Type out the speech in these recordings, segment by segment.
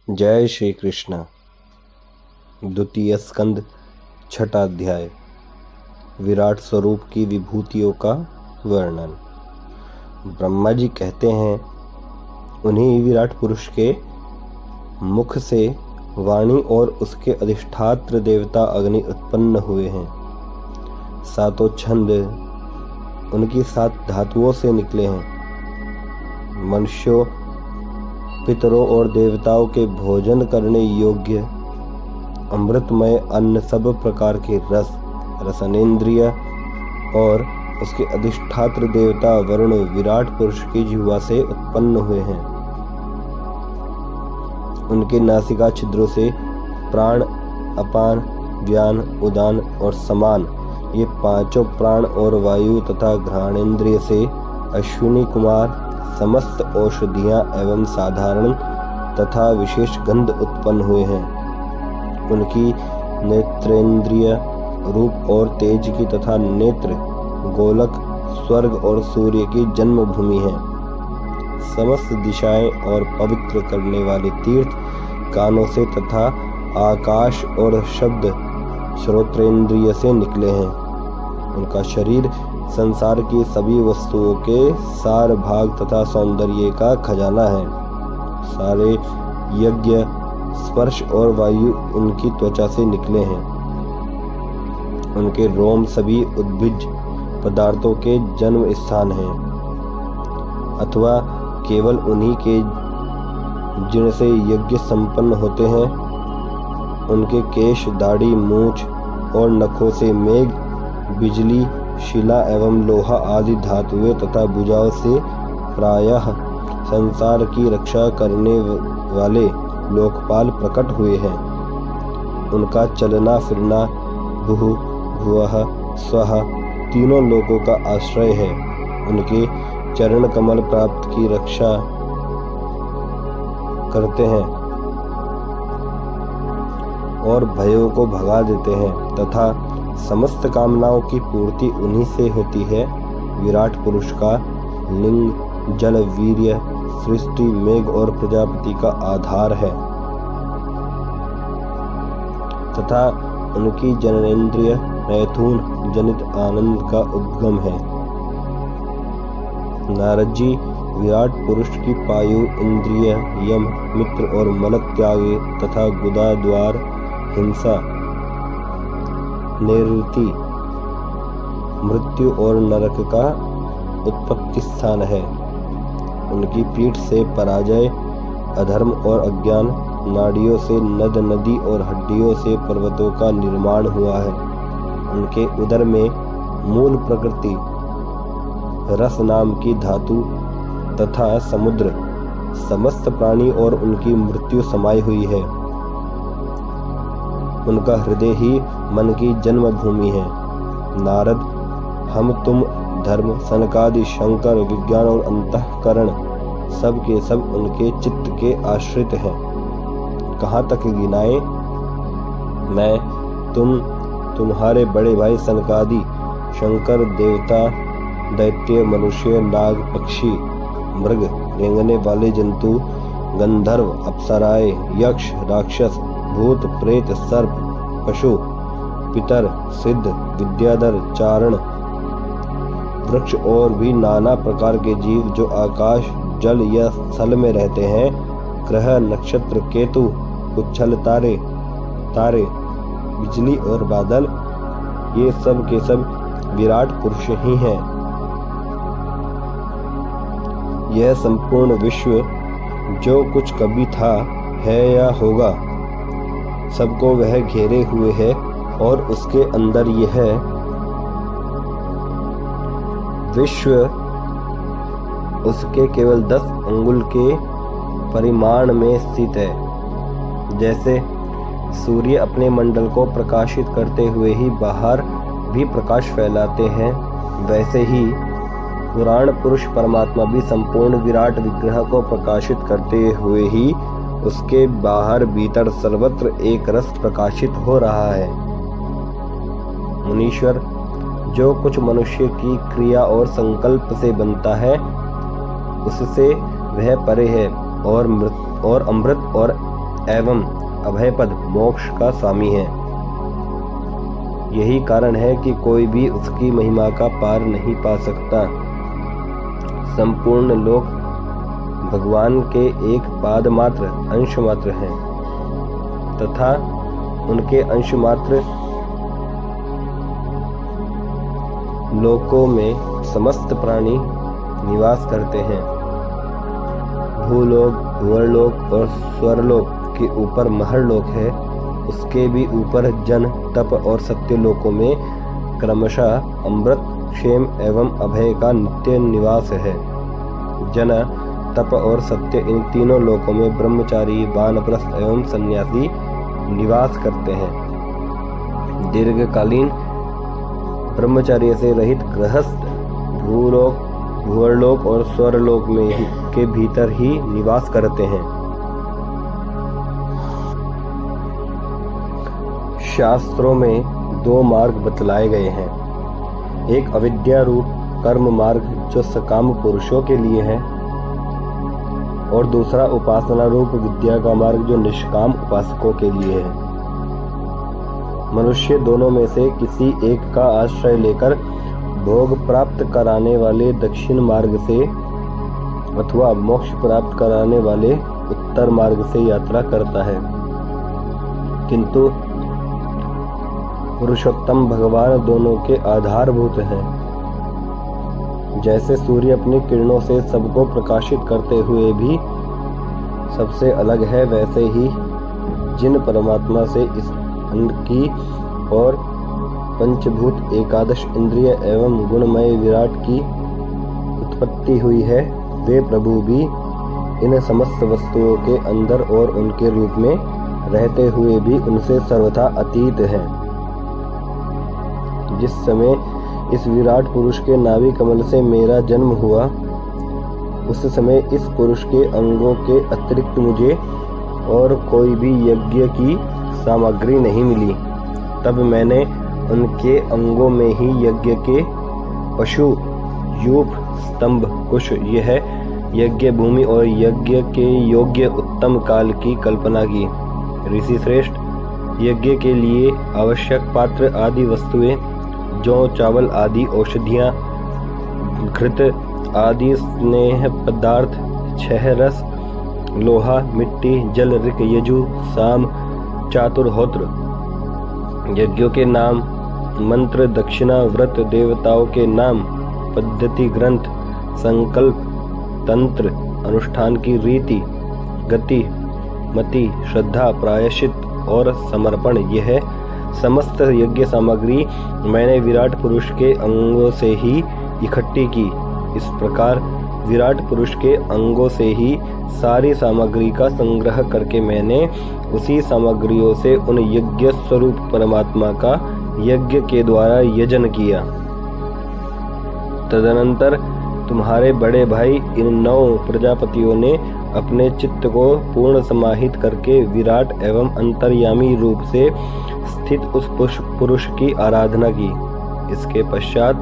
जय श्री कृष्ण। द्वितीय स्कंद, छठा अध्याय। विराट स्वरूप की विभूतियों का वर्णन। ब्रह्मा जी कहते हैं, उन्हीं विराट पुरुष के मुख से वाणी और उसके अधिष्ठात्र देवता अग्नि उत्पन्न हुए हैं। सातों छंद उनकी 7 धातुओं से निकले हैं। मनुष्यों, पितरों और देवताओं के भोजन करने योग्य अमृतमय अन्न सब प्रकार के रस, रसनेन्द्रिय और उसके अधिष्ठात्र देवता वरुण विराट पुरुष की जिह्वा से उत्पन्न हुए हैं। उनके नासिका छिद्रों से प्राण, अपान, व्यान, उदान और समान ये 5 प्राण और वायु तथा घ्राणेन्द्रिय से अश्विनी कुमार समस्त औषधियाँ एवं साधारण तथा विशेष गंध उत्पन्न हुए हैं। उनकी नेत्रेंद्रिय रूप और तेज की तथा नेत्र गोलक स्वर्ग और सूर्य की जन्मभूमि है। समस्त दिशाएं और पवित्र करने वाले तीर्थ कानों से तथा आकाश और शब्द श्रोत्रेंद्रिय से निकले हैं। उनका शरीर संसार की सभी वस्तुओं के सार भाग तथा सौंदर्य का खजाना है। सारे यज्ञ, स्पर्श और वायु उनकी त्वचा से निकले हैं। उनके रोम सभी उद्भिज पदार्थों के जन्म स्थान हैं, अथवा केवल उन्हीं के जिनसे यज्ञ संपन्न होते हैं। उनके केश, दाढ़ी, मूछ और नखों से मेघ, बिजली, शिला एवं लोहा आदि धातुएं तथा भुजाओं से प्रायः संसार की रक्षा करने वाले लोकपाल प्रकट हुए हैं। उनका चलना फिरना भुः, भुवः, स्वः तीनों लोकों का आश्रय है। उनके चरण कमल प्राप्त की रक्षा करते हैं और भयों को भगा देते हैं तथा समस्त कामनाओं की पूर्ति उन्हीं से होती है। विराट पुरुष का लिंग जल, वीर्य, सृष्टि, मेघ और प्रजापति का आधार है तथा उनकी जननेन्द्रिय मैथुन जनित आनंद का उद्गम है। नारद जी विराट पुरुष की पायु, इंद्रिय, यम, मित्र और मलक त्याग तथा गुदा, द्वार, हिंसा, नैऋति, मृत्यु और नरक का उत्पत्ति स्थान है। उनकी पीठ से पराजय, अधर्म और अज्ञान, नाड़ियों से नद, नदी और हड्डियों से पर्वतों का निर्माण हुआ है। उनके उदर में मूल प्रकृति, रस नाम की धातु तथा समुद्र, समस्त प्राणी और उनकी मृत्यु समाई हुई है। उनका हृदय ही मन की जन्मभूमि है। नारद, हम तुम, धर्म, सनकादि, शंकर, विज्ञान और अंतःकरण सब के सब उनके चित्त के आश्रित हैं। कहाँ तक गिनाएं? मैं, तुम, तुम्हारे बड़े भाई सनकादि, शंकर, देवता, दैत्य, मनुष्य, नाग, पक्षी, मृग, रेंगने वाले जंतु, गंधर्व, अप्सराएं, यक्ष, राक्षस, भूत, प्रेत, सर्प, पशु, पितर, सिद्ध, विद्याधर, चारण, वृक्ष और भी नाना प्रकार के जीव जो आकाश, जल या स्थल में रहते हैं, ग्रह, नक्षत्र, केतु, उच्छल तारे, बिजली और बादल, ये सब के सब विराट पुरुष ही हैं। यह संपूर्ण विश्व जो कुछ कभी था, है या होगा, सबको वह घेरे हुए है और उसके अंदर यह विश्व उसके केवल 10 अंगुल के परिमाण में स्थित है। जैसे सूर्य अपने मंडल को प्रकाशित करते हुए ही बाहर भी प्रकाश फैलाते हैं, वैसे ही पुराण पुरुष परमात्मा भी संपूर्ण विराट विग्रह को प्रकाशित करते हुए ही उसके बाहर भीतर सर्वत्र एक रस प्रकाशित हो रहा है। मुनीश्वर, जो कुछ मनुष्य की क्रिया और संकल्प से बनता है उससे वह परे है और अमृत और एवं अभयपद मोक्ष का स्वामी है। यही कारण है कि कोई भी उसकी महिमा का पार नहीं पा सकता। संपूर्ण लोक भगवान के एक पाद मात्र अंश मात्र हैं तथा उनके अंश मात्र लोकों में समस्त प्राणी निवास करते हैं। भूलोक, भुवरलोक और स्वरलोक के ऊपर महरलोक है। उसके भी ऊपर जन, तप और सत्य लोकों में क्रमशः अमृत, क्षेम एवं अभय का नित्य निवास है। जन, तप और सत्य इन तीनों लोकों में ब्रह्मचारी, वानप्रस्थ एवं सन्यासी निवास करते हैं। दीर्घकालीन ब्रह्मचर्य से रहित गृहस्थ भूलोक, भुवरलोक और स्वरलोक में के भीतर ही निवास करते हैं। शास्त्रों में दो मार्ग बतलाए गए हैं। एक अविद्या रूप कर्म मार्ग जो सकाम पुरुषों के लिए है और दूसरा उपासना रूप विद्या का मार्ग जो निष्काम उपासकों के लिए है। मनुष्य दोनों में से किसी एक का आश्रय लेकर भोग प्राप्त कराने वाले दक्षिण मार्ग से अथवा मोक्ष प्राप्त कराने वाले उत्तर मार्ग से यात्रा करता है, किंतु पुरुषोत्तम भगवान दोनों के आधारभूत हैं। जैसे सूर्य अपनी किरणों से सबको प्रकाशित करते हुए भी सबसे अलग है, वैसे ही जिन परमात्मा से इस अंड की और पंचभूत एकादश इंद्रिय एवं गुणमय विराट की उत्पत्ति हुई है, वे प्रभु भी इन समस्त वस्तुओं के अंदर और उनके रूप में रहते हुए भी उनसे सर्वथा अतीत हैं। जिस समय इस विराट पुरुष के नाभि कमल से मेरा जन्म हुआ, उस समय इस पुरुष के अंगों के अतिरिक्त मुझे और कोई भी यज्ञ की सामग्री नहीं मिली। तब मैंने उनके अंगों में ही यज्ञ के पशु, यूप, स्तंभ, कुश, यह यज्ञ भूमि और यज्ञ के योग्य उत्तम काल की कल्पना की। ऋषि श्रेष्ठ, यज्ञ के लिए आवश्यक पात्र आदि वस्तुएं, जौ, चावल आदि औषधियां, घृत आदि स्नेह पदार्थ, छह रस, लोहा, मिट्टी, जल, ऋक, यजु, साम, चातुर्होत्र, यज्ञों के नाम, मंत्र, दक्षिणा, व्रत, देवताओं के नाम, पद्धति, ग्रंथ, संकल्प, तंत्र, अनुष्ठान की रीति, गति, मति, श्रद्धा, प्रायश्चित और समर्पण, यह समस्त यज्ञ सामग्री मैंने विराट पुरुष के अंगों से ही इकट्ठी की। इस प्रकार विराट पुरुष के अंगों से ही सारी सामग्री का संग्रह करके मैंने उसी सामग्रियों से उन यज्ञ स्वरूप परमात्मा का यज्ञ के द्वारा यजन किया। तदनंतर तुम्हारे बड़े भाई इन 9 प्रजापतियों ने अपने चित्त को पूर्ण समाहित करके विराट एवं अंतर्यामी रूप से स्थित उस पुरुष की आराधना की। इसके पश्चात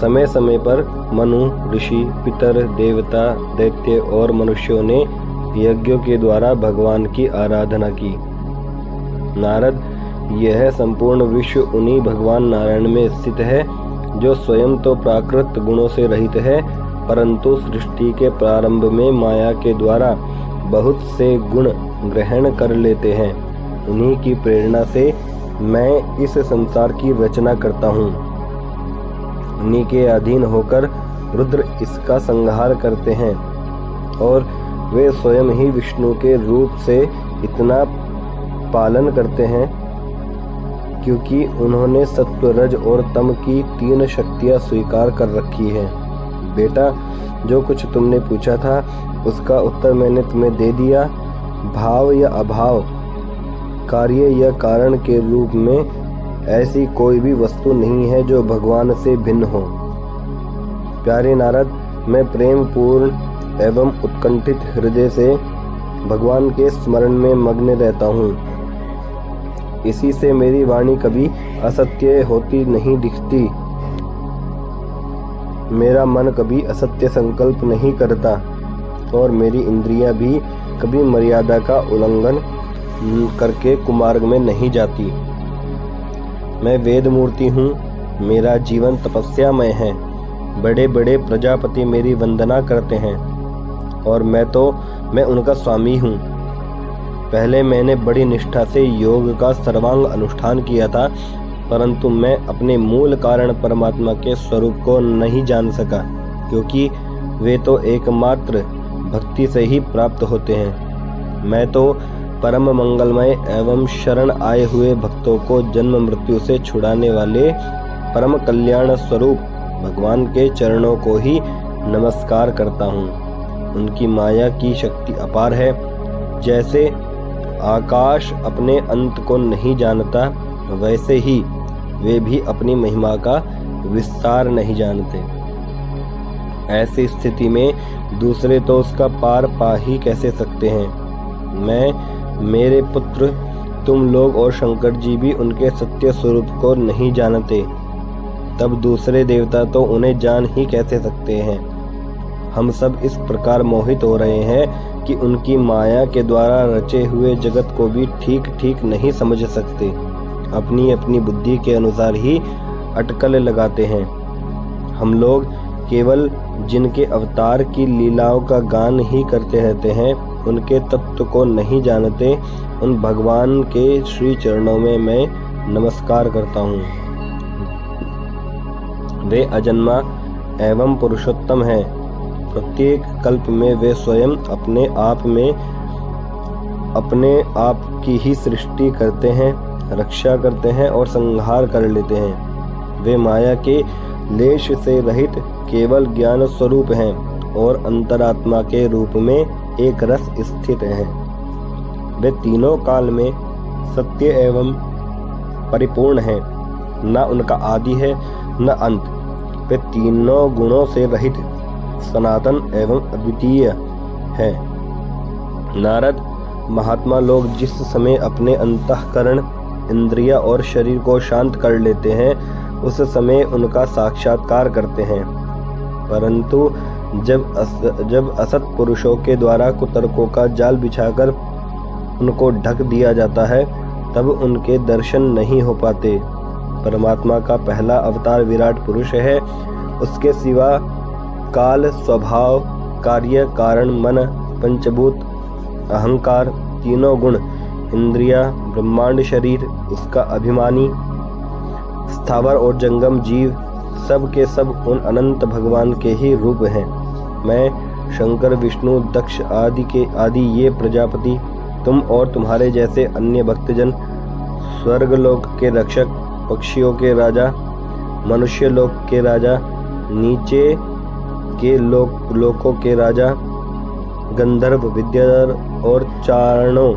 समय समय पर मनु, ऋषि, पितर, देवता, दैत्य और मनुष्यों ने यज्ञों के द्वारा भगवान की आराधना की। नारद, यह संपूर्ण विश्व उन्हीं भगवान नारायण में स्थित है, जो स्वयं तो प्राकृत गुणों से रहित है, परंतु सृष्टि के प्रारंभ में माया के द्वारा बहुत से गुण ग्रहण कर लेते हैं। उन्हीं की प्रेरणा से मैं इस संसार की रचना करता हूँ। उन्हीं के अधीन होकर रुद्र इसका संहार करते हैं और वे स्वयं ही विष्णु के रूप से इतना पालन करते हैं क्योंकि उन्होंने सत्व, रज और तम की 3 शक्तियां स्वीकार कर रखी है। बेटा, जो कुछ तुमने पूछा था उसका उत्तर मैंने तुम्हें दे दिया। भाव या अभाव, कार्य या कारण के रूप में ऐसी कोई भी वस्तु नहीं है जो भगवान से भिन्न हो। प्यारे नारद, मैं प्रेम पूर्ण एवं उत्कंठित हृदय से भगवान के स्मरण में मग्न रहता हूँ। इसी से मेरी वाणी कभी असत्य होती नहीं दिखती। मेरा मन कभी असत्य संकल्प नहीं करता और मेरी इंद्रियां भी कभी मर्यादा का उल्लंघन करके कुमार्ग में नहीं जाती। मैं वेद मूर्ति हूँ, मेरा जीवन तपस्यामय है। बड़े बड़े प्रजापति मेरी वंदना करते हैं और मैं उनका स्वामी हूँ। पहले मैंने बड़ी निष्ठा से योग का सर्वांग अनुष्ठान किया था, परंतु मैं अपने मूल कारण परमात्मा के स्वरूप को नहीं जान सका, क्योंकि वे तो एकमात्र भक्ति से ही प्राप्त होते हैं। मैं तो परम मंगलमय एवं शरण आए हुए भक्तों को जन्म मृत्यु से छुड़ाने वाले परम कल्याण स्वरूप भगवान के चरणों को ही नमस्कार करता हूँ। उनकी माया की शक्ति अपार है। जैसे आकाश अपने अंत को नहीं जानता, वैसे ही वे भी अपनी महिमा का विस्तार नहीं जानते। ऐसी स्थिति में दूसरे तो उसका पार पा ही कैसे सकते हैं। मेरे पुत्र, तुम लोग और शंकर जी भी उनके सत्य स्वरूप को नहीं जानते, तब दूसरे देवता तो उन्हें जान ही कैसे सकते हैं। हम सब इस प्रकार मोहित हो रहे हैं कि उनकी माया के द्वारा रचे हुए जगत को भी ठीक ठीक नहीं समझ सकते। अपनी अपनी बुद्धि के अनुसार ही अटकल लगाते हैं। हम लोग केवल जिनके अवतार की लीलाओं का गान ही करते रहते हैं, उनके तत्व को नहीं जानते। उन भगवान के श्री चरणों में मैं नमस्कार करता हूँ। वे अजन्मा एवं पुरुषोत्तम हैं। प्रत्येक कल्प में वे स्वयं अपने आप की ही सृष्टि करते हैं, रक्षा करते हैं और संहार कर लेते हैं। वे माया के लेश से रहित केवल ज्ञान स्वरूप हैं और अंतरात्मा के रूप में एक रस स्थित हैं। वे तीनों काल में सत्य एवं परिपूर्ण हैं, न उनका आदि है न अंत। वे तीनों गुणों से रहित सनातन एवं अद्वितीय है। नारद महात्मा लोग जिस समय अपने अंतःकरण, इंद्रिया और शरीर को शांत कर लेते हैं, उस समय उनका साक्षात्कार करते हैं। परंतु जब असत पुरुषों के द्वारा कुतर्कों का जाल बिछाकर उनको ढक दिया जाता है, तब उनके दर्शन नहीं हो पाते। परमात्मा का पहला अवतार विराट पुरुष है। उसके सिवा काल, स्वभाव, कार्य, कारण, मन, पंचभूत, अहंकार, तीनों गुण, इंद्रिया, ब्रह्मांड शरीर, उसका अभिमानी, स्थावर और जंगम जीव, सब के सब उन अनंत भगवान के ही रूप हैं। मैं, शंकर, विष्णु, दक्ष आदि ये प्रजापति, तुम और तुम्हारे जैसे अन्य भक्तजन, स्वर्गलोक के रक्षक, पक्षियों के राजा, मनुष्य लोक के राजा, नीचे के लोकों के राजा, गंधर्व, विद्याधर और चारणों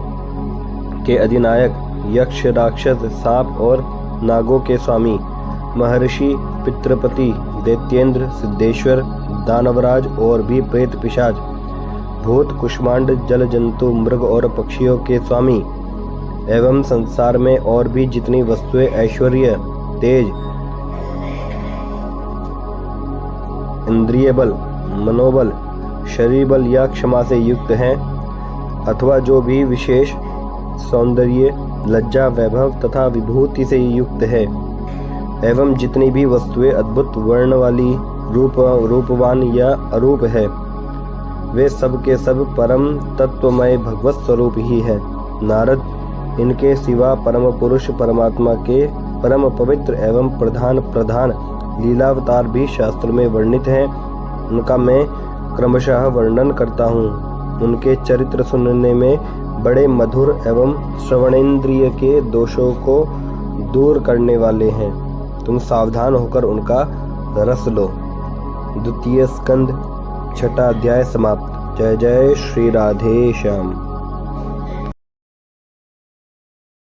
के अधिनायक, यक्ष, राक्षस, सांप और नागों के स्वामी, महर्षि, पितृपति, दैत्येंद्र, सिद्धेश्वर, दानवराज और भी प्रेत, पिशाच, भूत, कुष्मांड, जल जंतु, मृग और पक्षियों के स्वामी, एवं संसार में और भी जितनी वस्तुएं ऐश्वर्य, तेज, इंद्रिय बल, मनोबल, शरीर बल या क्षमा से युक्त हैं, अथवा जो भी विशेष सौंदर्य, लज्जा, वैभव तथा विभूति से युक्त है, एवं जितनी भी वस्तुएं अद्भुत वर्ण वाली, रूपवान या अरूप है, वे सब के सब परम तत्वमय भगवत स्वरूप ही है। नारद, इनके सिवा परम पुरुष परमात्मा के परम पवित्र एवं प्रधान लीलावतार भी शास्त्र में वर्णित हैं। उनका मैं क्रमशः वर्णन करता हूँ। उनके चरित्र सुनने में बड़े मधुर एवं श्रवणेन्द्रिय के दोषों को दूर करने वाले हैं। तुम सावधान होकर उनका रस लो। द्वितीय स्कंद, छठा अध्याय समाप्त। जय जय श्री राधे श्याम।